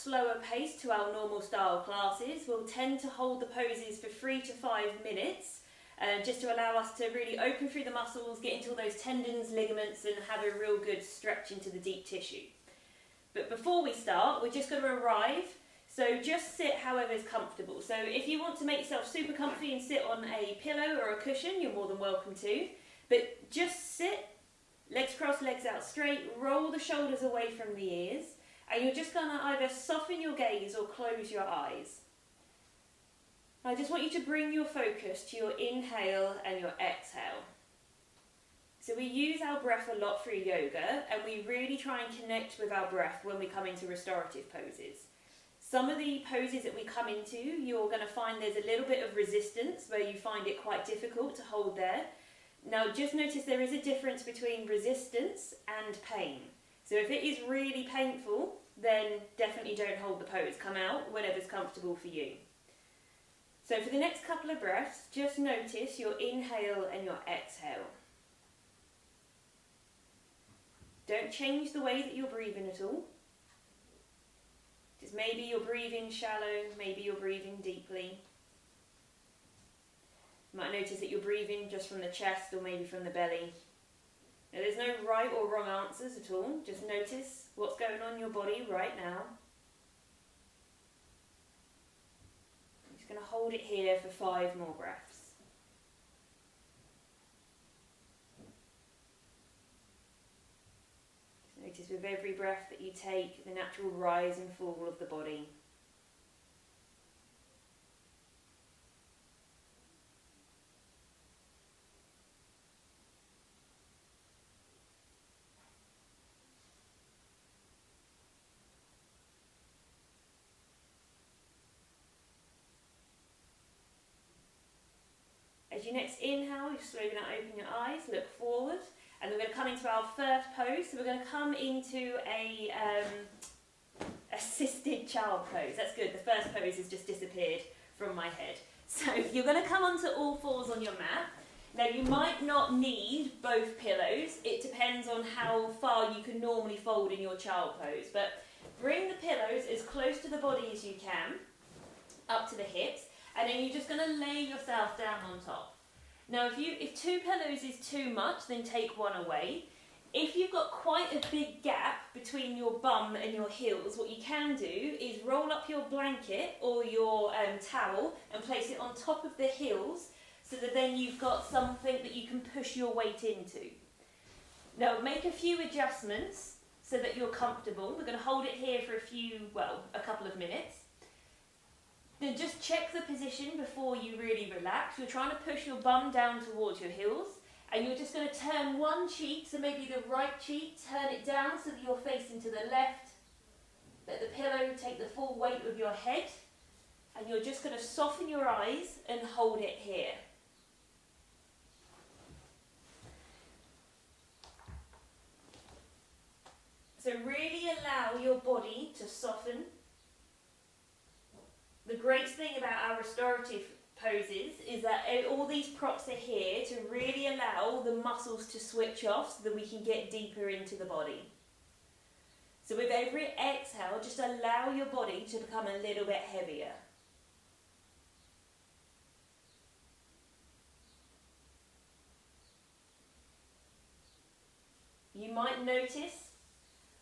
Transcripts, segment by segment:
slower pace to our normal style classes, we'll tend to hold the poses for 3 to 5 minutes, just to allow us to really open through the muscles, get into all those tendons, ligaments, and have a real good stretch into the deep tissue. But before we start, we're just going to arrive, so just sit however is comfortable. So if you want to make yourself super comfy and sit on a pillow or a cushion, you're more than welcome to. But just sit, legs crossed, legs out straight, roll the shoulders away from the ears, and you're just going to either soften your gaze or close your eyes. I just want you to bring your focus to your inhale and your exhale. So we use our breath a lot through yoga, and we really try and connect with our breath when we come into restorative poses. Some of the poses that we come into, you're going to find there's a little bit of resistance where you find it quite difficult to hold there. Now just notice there is a difference between resistance and pain. So if it is really painful, then definitely don't hold the pose. Come out whenever's comfortable for you. So for the next couple of breaths, just notice your inhale and your exhale. Don't change the way that you're breathing at all. Just maybe you're breathing shallow, maybe you're breathing deeply. You might notice that you're breathing just from the chest or maybe from the belly. Now, there's no right or wrong answers at all. Just notice what's going on in your body right now. I'm just going to hold it here for 5 more breaths. Just notice with every breath that you take, the natural rise and fall of the body. As you next inhale, you're slowly going to open your eyes, look forward, and we're going to come into our first pose. So we're going to come into a assisted child pose. That's good, the first pose has just disappeared from my head. So you're going to come onto all fours on your mat. Now you might not need both pillows, it depends on how far you can normally fold in your child pose, but bring the pillows as close to the body as you can, up to the hips, and then you're just going to lay yourself down on top. Now if 2 pillows is too much, then take 1 away. If you've got quite a big gap between your bum and your heels, what you can do is roll up your blanket or your towel and place it on top of the heels, so that then you've got something that you can push your weight into. Now make a few adjustments so that you're comfortable. We're going to hold it here for a couple of minutes. Then just check the position before you really relax. You're trying to push your bum down towards your heels, and you're just going to turn one cheek, so maybe the right cheek, turn it down so that you're facing to the left. Let the pillow take the full weight of your head, and you're just going to soften your eyes and hold it here. So really allow your body to soften. The great thing about our restorative poses is that all these props are here to really allow the muscles to switch off so that we can get deeper into the body. So with every exhale, just allow your body to become a little bit heavier. You might notice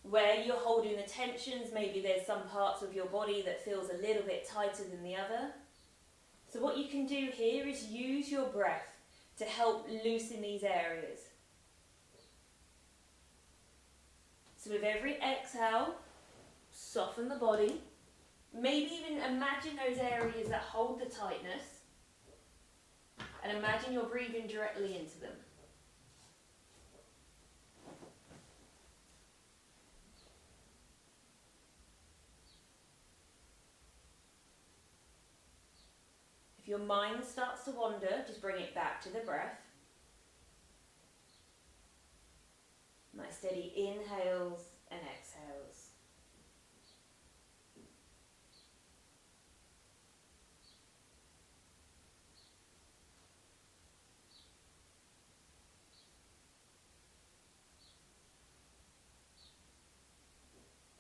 where you're holding the tensions, maybe there's some parts of your body that feels a little bit tighter than the other. So what you can do here is use your breath to help loosen these areas. So with every exhale, soften the body. Maybe even imagine those areas that hold the tightness, and imagine you're breathing directly into them. If your mind starts to wander, just bring it back to the breath. Nice steady inhales and exhales.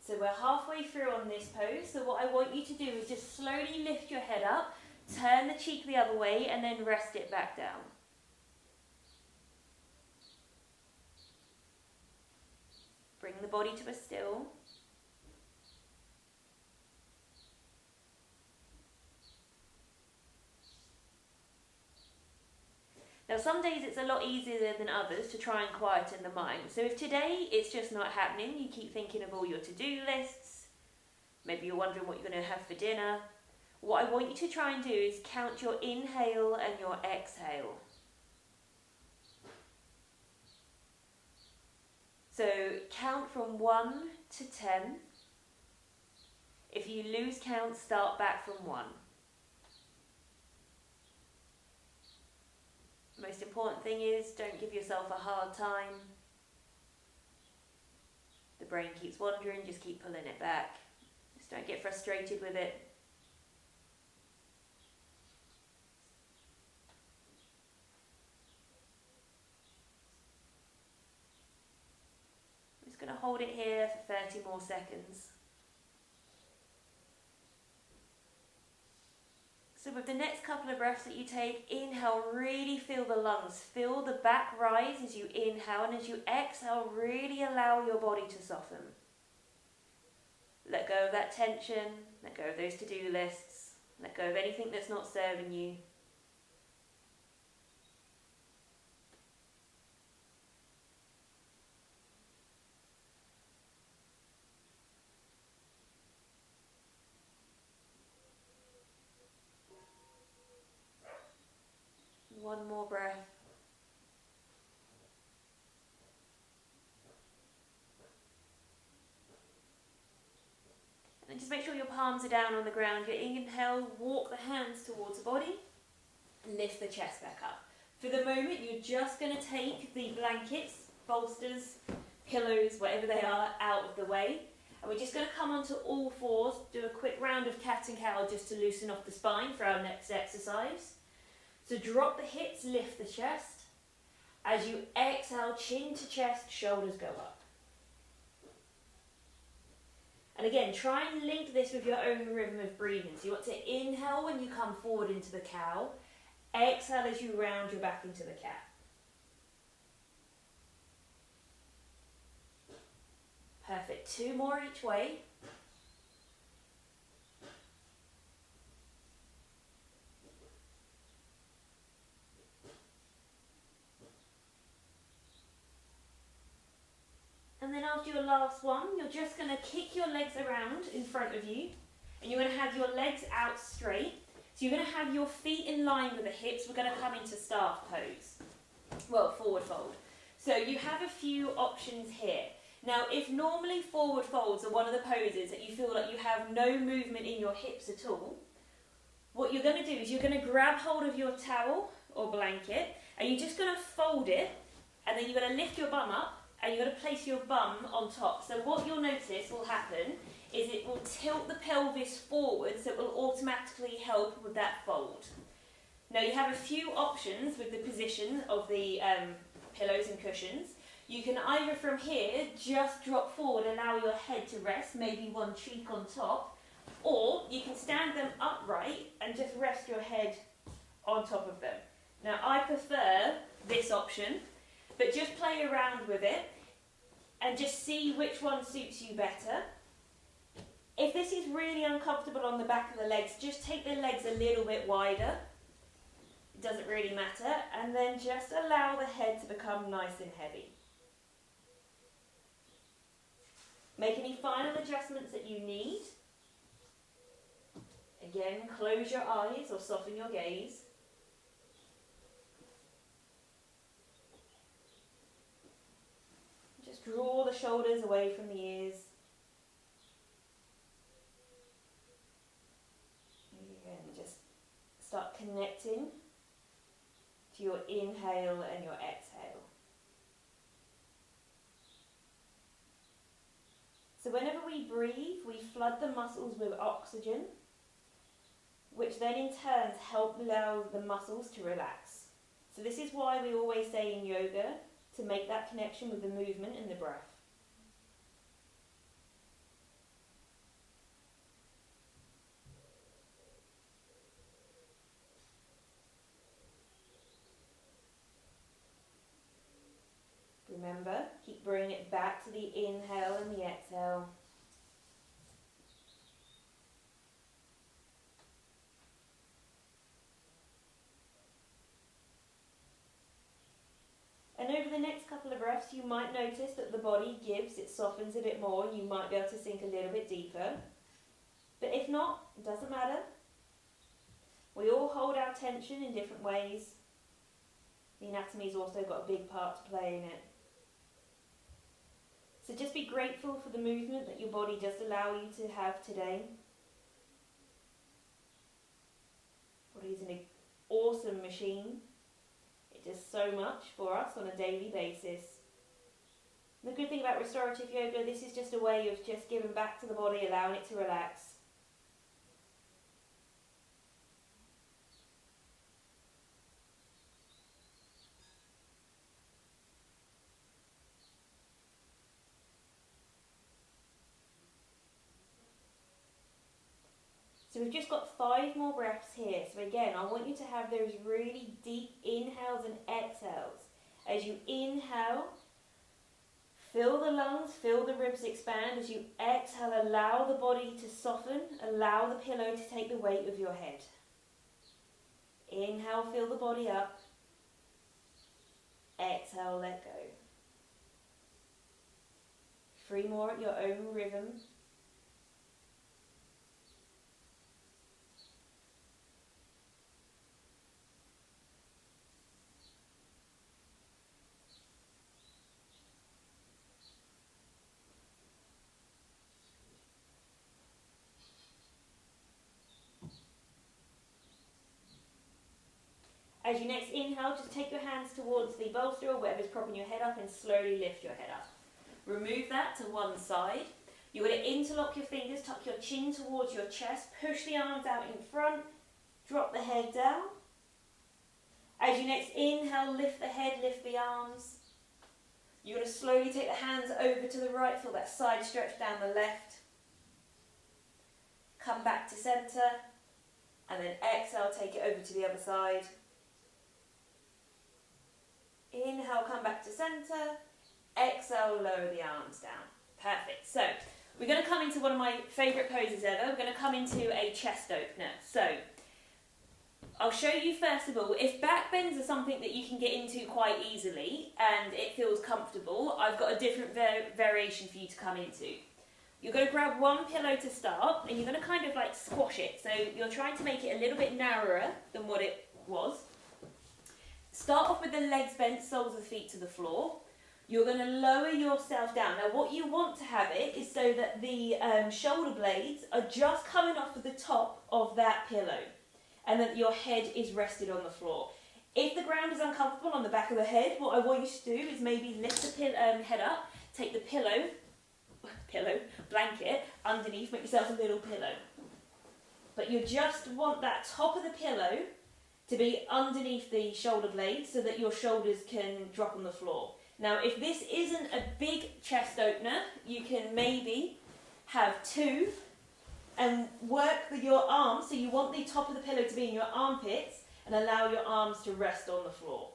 So So we're halfway through on this pose. So what I want you to do is just slowly lift your head up, turn the cheek the other way, and then rest it back down. Bring the body to a still. Now some days it's a lot easier than others to try and quieten the mind. So if today it's just not happening, you keep thinking of all your to-do lists, maybe you're wondering what you're going to have for dinner, what I want you to try and do is count your inhale and your exhale. So count from 1 to 10. If you lose count, start back from 1. Most important thing is don't give yourself a hard time. The brain keeps wandering, just keep pulling it back. Just don't get frustrated with it. I'm just going to hold it here for 30 more seconds. So with the next couple of breaths that you take, inhale, really feel the lungs. Feel the back rise as you inhale, and as you exhale, really allow your body to soften. Let go of that tension, let go of those to-do lists, let go of anything that's not serving you. One more breath. And then just make sure your palms are down on the ground. Your inhale, walk the hands towards the body, and lift the chest back up. For the moment, you're just going to take the blankets, bolsters, pillows, whatever they are, out of the way. And we're just going to come onto all fours, do a quick round of cat and cow just to loosen off the spine for our next exercise. So drop the hips, lift the chest. As you exhale, chin to chest, shoulders go up. And again, try and link this with your own rhythm of breathing. So you want to inhale when you come forward into the cow. Exhale as you round your back into the cat. Perfect. 2 more each way. And then after your last one, you're just going to kick your legs around in front of you. And you're going to have your legs out straight. So you're going to have your feet in line with the hips. We're going to come into staff pose. Well, forward fold. So you have a few options here. Now, if normally forward folds are one of the poses that you feel like you have no movement in your hips at all, what you're going to do is you're going to grab hold of your towel or blanket, and you're just going to fold it, and then you're going to lift your bum up, and you're going to place your bum on top. So what you'll notice will happen is it will tilt the pelvis forward, so it will automatically help with that fold. Now you have a few options with the position of the pillows and cushions. You can either from here just drop forward, allow your head to rest, maybe one cheek on top, or you can stand them upright and just rest your head on top of them. Now I prefer this option, but just play around with it and just see which one suits you better. If this is really uncomfortable on the back of the legs, just take the legs a little bit wider. It doesn't really matter. And then just allow the head to become nice and heavy. Make any final adjustments that you need. Again, close your eyes or soften your gaze. Just draw the shoulders away from the ears. And just start connecting to your inhale and your exhale. So whenever we breathe, we flood the muscles with oxygen, which then in turn help allow the muscles to relax. So this is why we always say in yoga to make that connection with the movement and the breath. the inhale and the exhale. And over the next couple of breaths, you might notice that the body gives, it softens a bit more. You might be able to sink a little bit deeper. But if not, it doesn't matter. We all hold our tension in different ways. The anatomy's also got a big part to play in it. So just be grateful for the movement that your body does allow you to have today. Body is an awesome machine. It does so much for us on a daily basis. The good thing about restorative yoga, this is just a way of just giving back to the body, allowing it to relax. So we've just got 5 more breaths here. So again, I want you to have those really deep inhales and exhales. As you inhale, fill the lungs, feel the ribs expand. As you exhale, allow the body to soften, allow the pillow to take the weight of your head. Inhale, fill the body up. Exhale, let go. 3 more at your own rhythm. As you next inhale, just take your hands towards the bolster or whatever's propping your head up and slowly lift your head up. Remove that to one side. You're going to interlock your fingers, tuck your chin towards your chest, push the arms out in front, drop the head down. As you next inhale, lift the head, lift the arms. You're going to slowly take the hands over to the right, feel that side stretch down the left. Come back to centre, and then exhale, take it over to the other side. Inhale, come back to centre. Exhale, lower the arms down. Perfect. So, we're going to come into one of my favourite poses ever. We're going to come into a chest opener. So, I'll show you first of all, if back bends are something that you can get into quite easily and it feels comfortable, I've got a different variation for you to come into. You're going to grab one pillow to start and you're going to kind of like squash it. So, you're trying to make it a little bit narrower than what it was. Start off with the legs bent, soles of the feet to the floor. You're going to lower yourself down. Now what you want to have it is so that the shoulder blades are just coming off of the top of that pillow and that your head is rested on the floor. If the ground is uncomfortable on the back of the head, what I want you to do is maybe lift the head up, take the blanket underneath, make yourself a little pillow. But you just want that top of the pillow to be underneath the shoulder blades so that your shoulders can drop on the floor. Now, if this isn't a big chest opener, you can maybe have 2 and work with your arms. So you want the top of the pillow to be in your armpits and allow your arms to rest on the floor.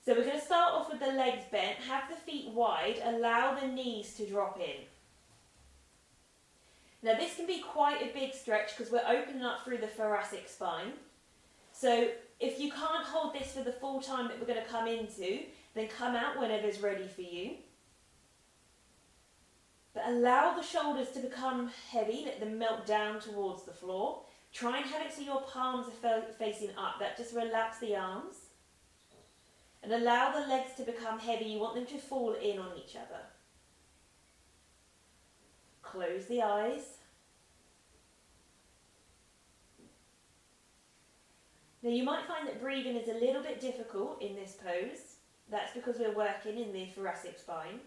So we're going to start off with the legs bent, have the feet wide, allow the knees to drop in. Now this can be quite a big stretch because we're opening up through the thoracic spine. So if you can't hold this for the full time that we're going to come into, then come out whenever it's ready for you. But allow the shoulders to become heavy, let them melt down towards the floor. Try and have it so your palms are facing up. That just relax the arms. And allow the legs to become heavy. You want them to fall in on each other. Close the eyes. Now you might find that breathing is a little bit difficult in this pose. That's because we're working in the thoracic spine.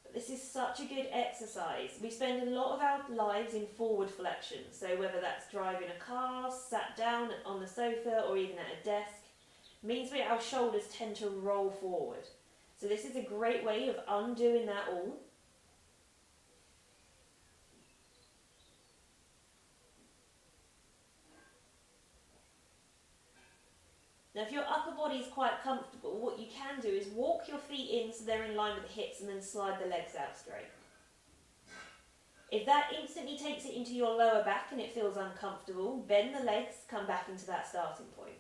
But this is such a good exercise. We spend a lot of our lives in forward flexion. So whether that's driving a car, sat down on the sofa or even at a desk, means our shoulders tend to roll forward. So this is a great way of undoing that all. Now if your upper body is quite comfortable, what you can do is walk your feet in so they're in line with the hips and then slide the legs out straight. If that instantly takes it into your lower back and it feels uncomfortable, bend the legs, come back into that starting point.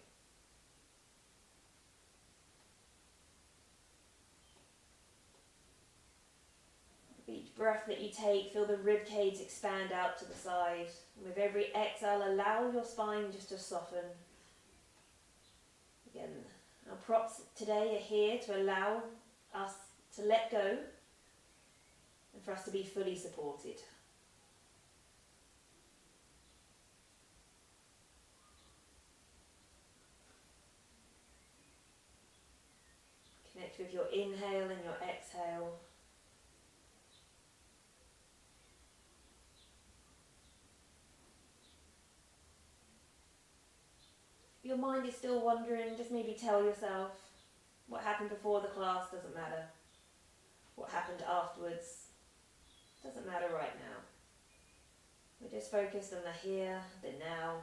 With each breath that you take, feel the rib cage expand out to the side. And with every exhale, allow your spine just to soften. Again, our props today are here to allow us to let go and for us to be fully supported. Connect with your inhale and your exhale. If your mind is still wandering, just maybe tell yourself what happened before the class doesn't matter. What happened afterwards doesn't matter right now. We're just focused on the here, the now.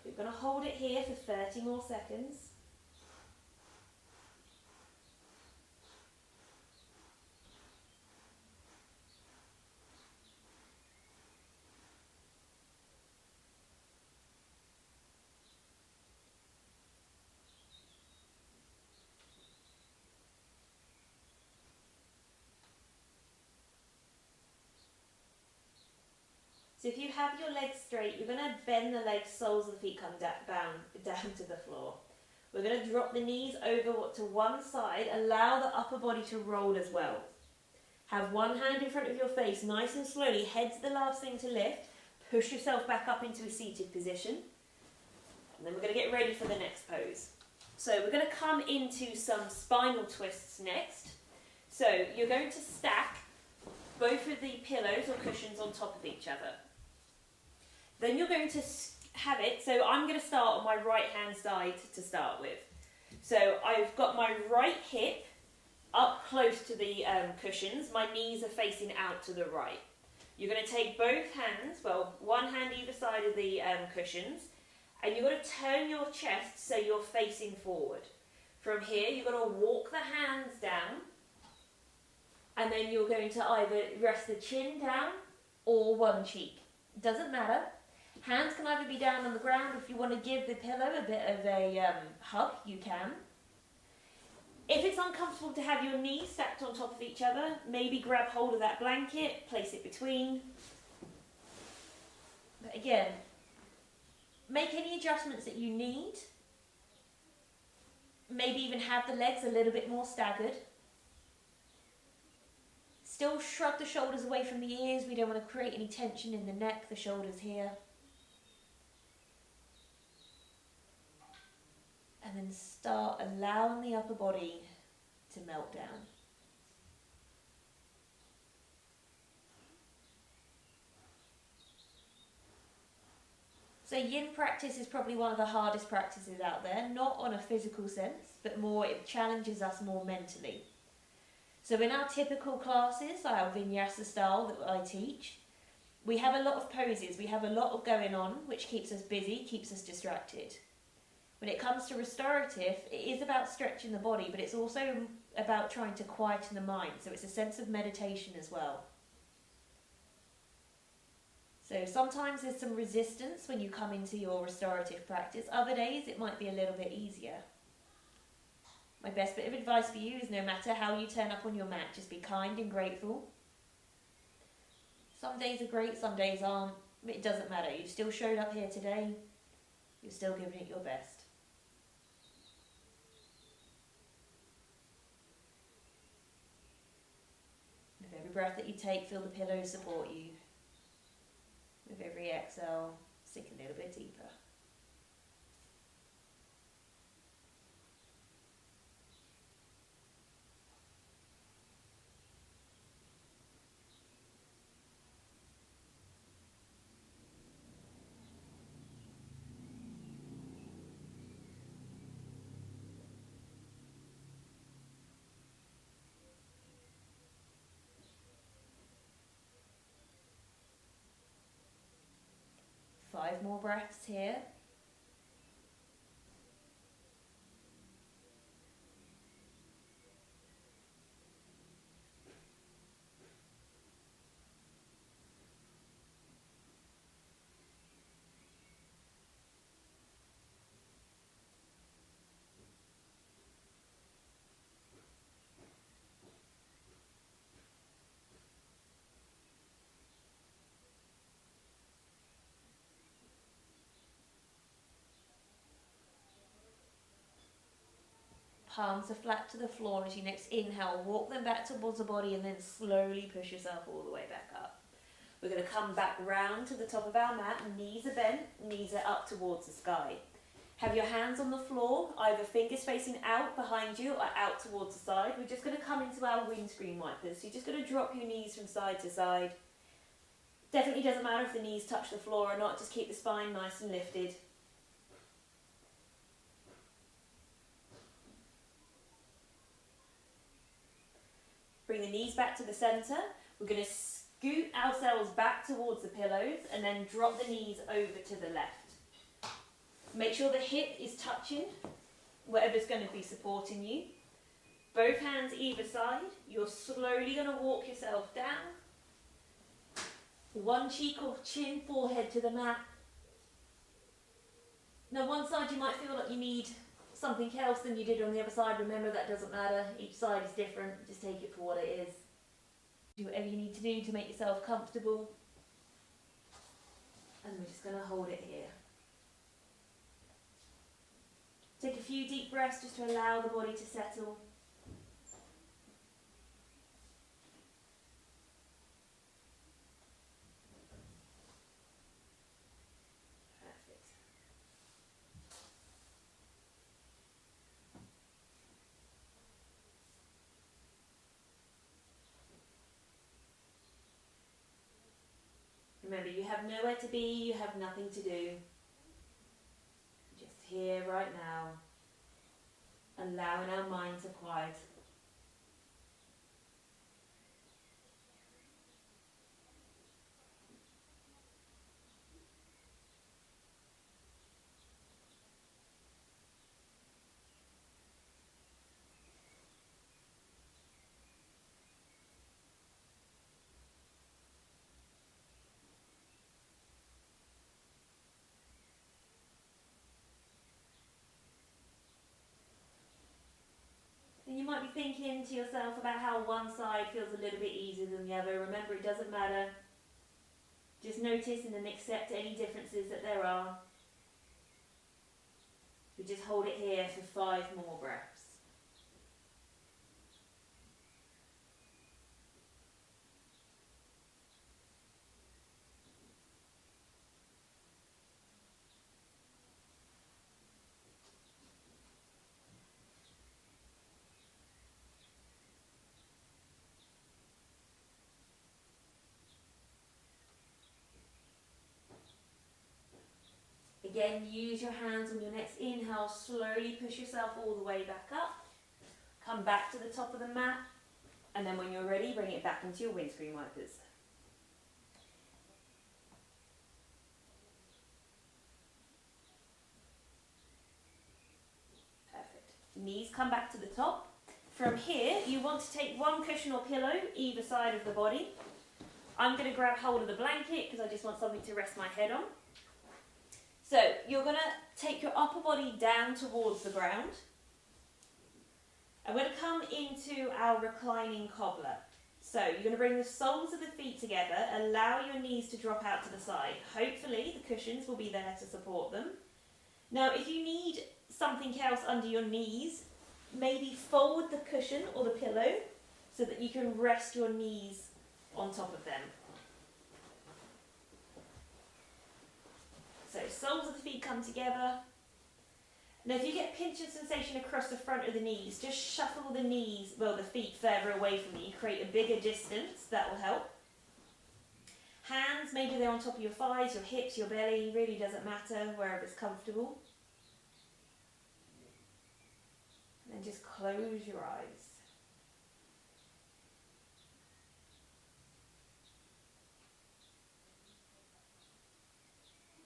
We're going to hold it here for 30 more seconds. So if you have your legs straight, you're going to bend the legs, soles of the feet come down to the floor. We're going to drop the knees over to one side, allow the upper body to roll as well. Have one hand in front of your face, nice and slowly, head's the last thing to lift. Push yourself back up into a seated position. And then we're going to get ready for the next pose. So we're going to come into some spinal twists next. So you're going to stack both of the pillows or cushions on top of each other. Then you're going to have it, so I'm going to start on my right hand side to start with. So I've got my right hip up close to the cushions, my knees are facing out to the right. You're going to take both hands, well, one hand either side of the cushions, and you've got to turn your chest so you're facing forward. From here, you're going to walk the hands down, and then you're going to either rest the chin down or one cheek. Doesn't matter. Hands can either be down on the ground. If you want to give the pillow a bit of a hug, you can. If it's uncomfortable to have your knees stacked on top of each other, maybe grab hold of that blanket, place it between. But again, make any adjustments that you need. Maybe even have the legs a little bit more staggered. Still shrug the shoulders away from the ears. We don't want to create any tension in the neck, the shoulders here. And then start allowing the upper body to melt down. So yin practice is probably one of the hardest practices out there, not on a physical sense, but more it challenges us more mentally. So in our typical classes, our vinyasa style that I teach, we have a lot of poses, we have a lot of going on, which keeps us busy, keeps us distracted. When it comes to restorative, it is about stretching the body, but it's also about trying to quieten the mind. So it's a sense of meditation as well. So sometimes there's some resistance when you come into your restorative practice. Other days it might be a little bit easier. My best bit of advice for you is no matter how you turn up on your mat, just be kind and grateful. Some days are great, some days aren't. It doesn't matter. You've still showed up here today. You're still giving it your best. With every breath that you take, feel the pillows support you. With every exhale, sink a little bit deeper. more breaths here. Palms are flat to the floor as you next inhale. Walk them back towards the body and then slowly push yourself all the way back up. We're going to come back round to the top of our mat. Knees are bent, knees are up towards the sky. Have your hands on the floor, either fingers facing out behind you or out towards the side. We're just going to come into our windscreen wipers. So you're just going to drop your knees from side to side. Definitely doesn't matter if the knees touch the floor or not. Just keep the spine nice and lifted. Bring the knees back to the centre. We're going to scoot ourselves back towards the pillows and then drop the knees over to the left. Make sure the hip is touching whatever's going to be supporting you. Both hands either side. You're slowly going to walk yourself down. One cheek or chin, forehead to the mat. Now one side you might feel like you need something else than you did on the other side. Remember, that doesn't matter. Each side is different. Just take it for what it is. Do whatever you need to do to make yourself comfortable. And we're just going to hold it here. Take a few deep breaths just to allow the body to settle. Remember, you have nowhere to be, you have nothing to do. Just here, right now, allowing our mind to quiet. And you might be thinking to yourself about how one side feels a little bit easier than the other. Remember, it doesn't matter. Just notice and then accept any differences that there are. We just hold it here for 5 more breaths. Again, use your hands on your next inhale. Slowly push yourself all the way back up. Come back to the top of the mat. And then when you're ready, bring it back into your windscreen wipers. Perfect. Knees come back to the top. From here, you want to take one cushion or pillow either side of the body. I'm going to grab hold of the blanket because I just want something to rest my head on. So you're going to take your upper body down towards the ground. And we're going to come into our reclining cobbler. So you're going to bring the soles of the feet together, allow your knees to drop out to the side. Hopefully the cushions will be there to support them. Now if you need something else under your knees, maybe fold the cushion or the pillow so that you can rest your knees on top of them. So soles of the feet come together. Now if you get pinching sensation across the front of the knees, just shuffle the knees, the feet further away from you. Create a bigger distance, that will help. Hands, maybe they're on top of your thighs, your hips, your belly, really doesn't matter, wherever it's comfortable. And then just close your eyes.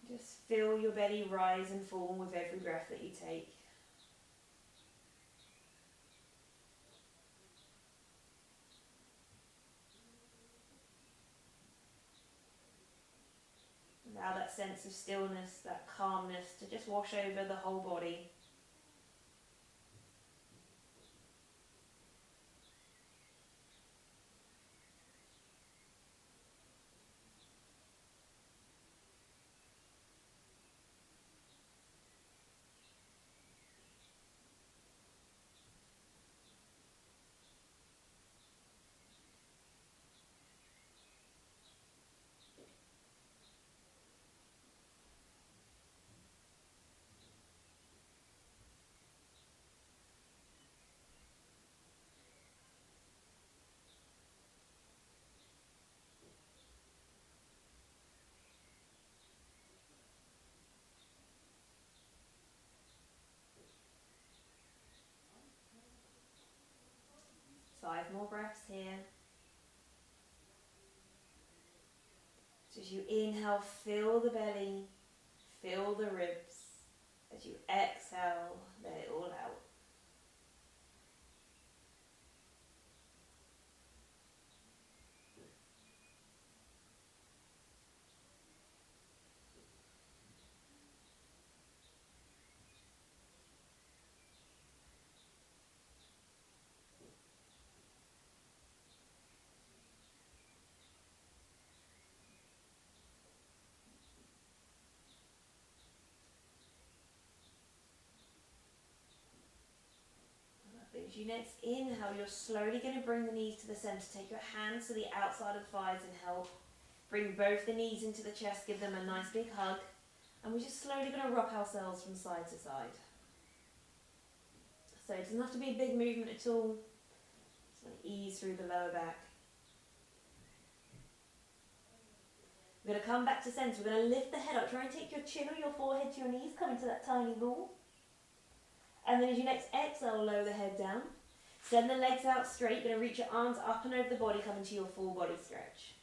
Just feel your belly rise and fall with every breath that you take. Allow that sense of stillness, that calmness to just wash over the whole body. Five more breaths here. So as you inhale, fill the belly, fill the ribs. As you exhale, let it all out. As you next inhale, you're slowly going to bring the knees to the centre. Take your hands to the outside of the thighs and help. Bring both the knees into the chest, give them a nice big hug. And we're just slowly going to rock ourselves from side to side. So it doesn't have to be a big movement at all. Just want to ease through the lower back. We're going to come back to centre. We're going to lift the head up. Try and take your chin or your forehead to your knees. Come into that tiny ball. And then as you next exhale, lower the head down. Send the legs out straight. You're going to reach your arms up and over the body, come into your full body stretch.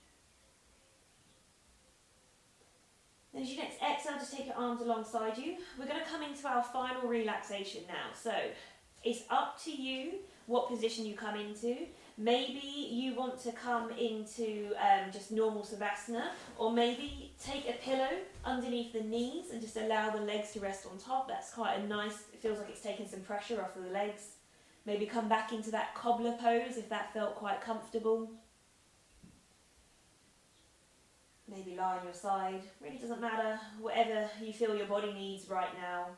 Then as you next exhale, just take your arms alongside you. We're going to come into our final relaxation now. So it's up to you what position you come into. Maybe you want to come into just normal Savasana, or maybe take a pillow underneath the knees and just allow the legs to rest on top. That's quite a nice, it feels like it's taking some pressure off of the legs. Maybe come back into that cobbler pose if that felt quite comfortable. Maybe lie on your side, really doesn't matter, whatever you feel your body needs right now.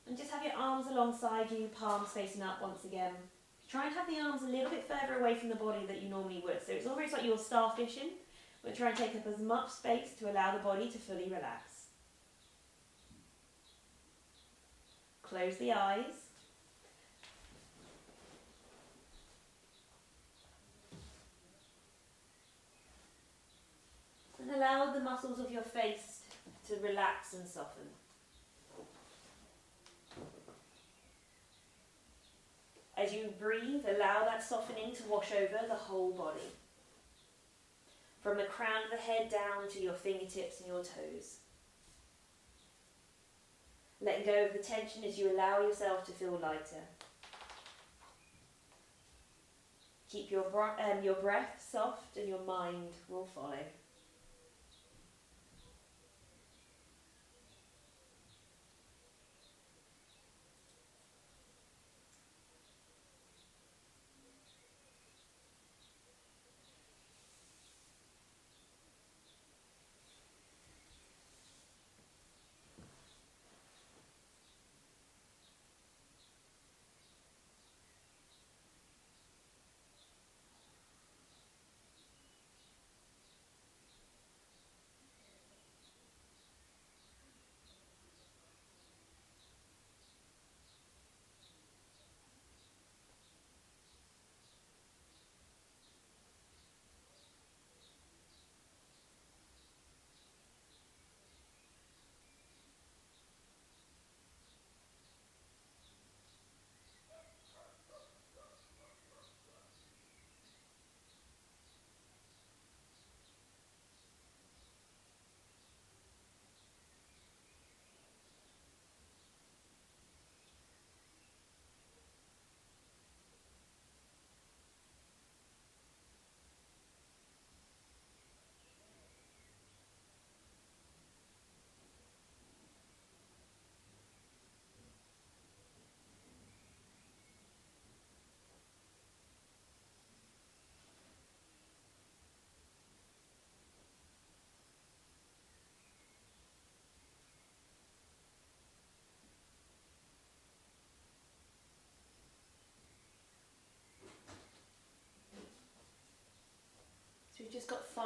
And just have your arms alongside you, palms facing up once again. Try and have the arms a little bit further away from the body that you normally would. So it's almost like you're starfishing, but try and take up as much space to allow the body to fully relax. Close the eyes. And allow the muscles of your face to relax and soften. As you breathe, allow that softening to wash over the whole body. From the crown of the head down to your fingertips and your toes. Letting go of the tension as you allow yourself to feel lighter. Keep your breath soft and your mind will follow.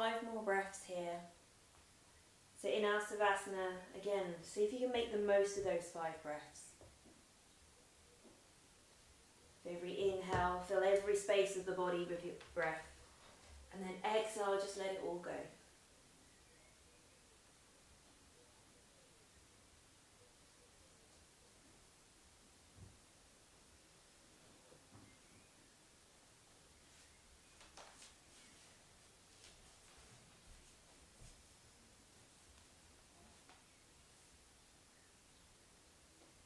5 more breaths here. So in our Savasana, again, see if you can make the most of those 5 breaths. Every inhale, fill every space of the body with your breath. And then exhale, just let it all go.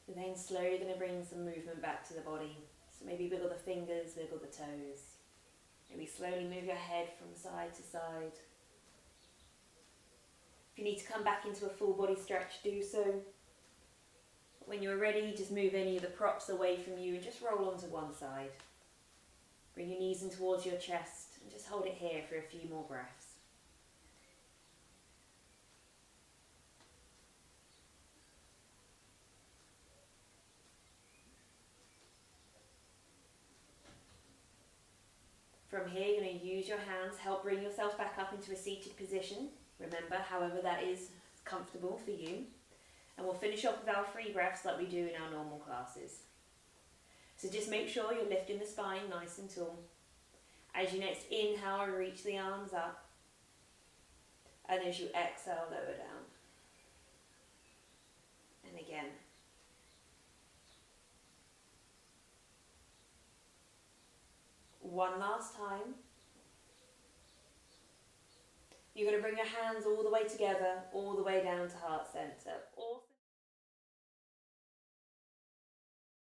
And then slowly going to bring some movement back to the body. So maybe wiggle the fingers, wiggle the toes. Maybe slowly move your head from side to side. If you need to come back into a full body stretch, do so. When you're ready, just move any of the props away from you and just roll onto one side. Bring your knees in towards your chest and just hold it here for a few more breaths. From here, you're going to use your hands, help bring yourself back up into a seated position. Remember, however that is comfortable for you. And we'll finish off with our 3 breaths like we do in our normal classes. So just make sure you're lifting the spine nice and tall. As you next inhale, reach the arms up. And as you exhale, lower down. And again. One last time. You're going to bring your hands all the way together, all the way down to heart center.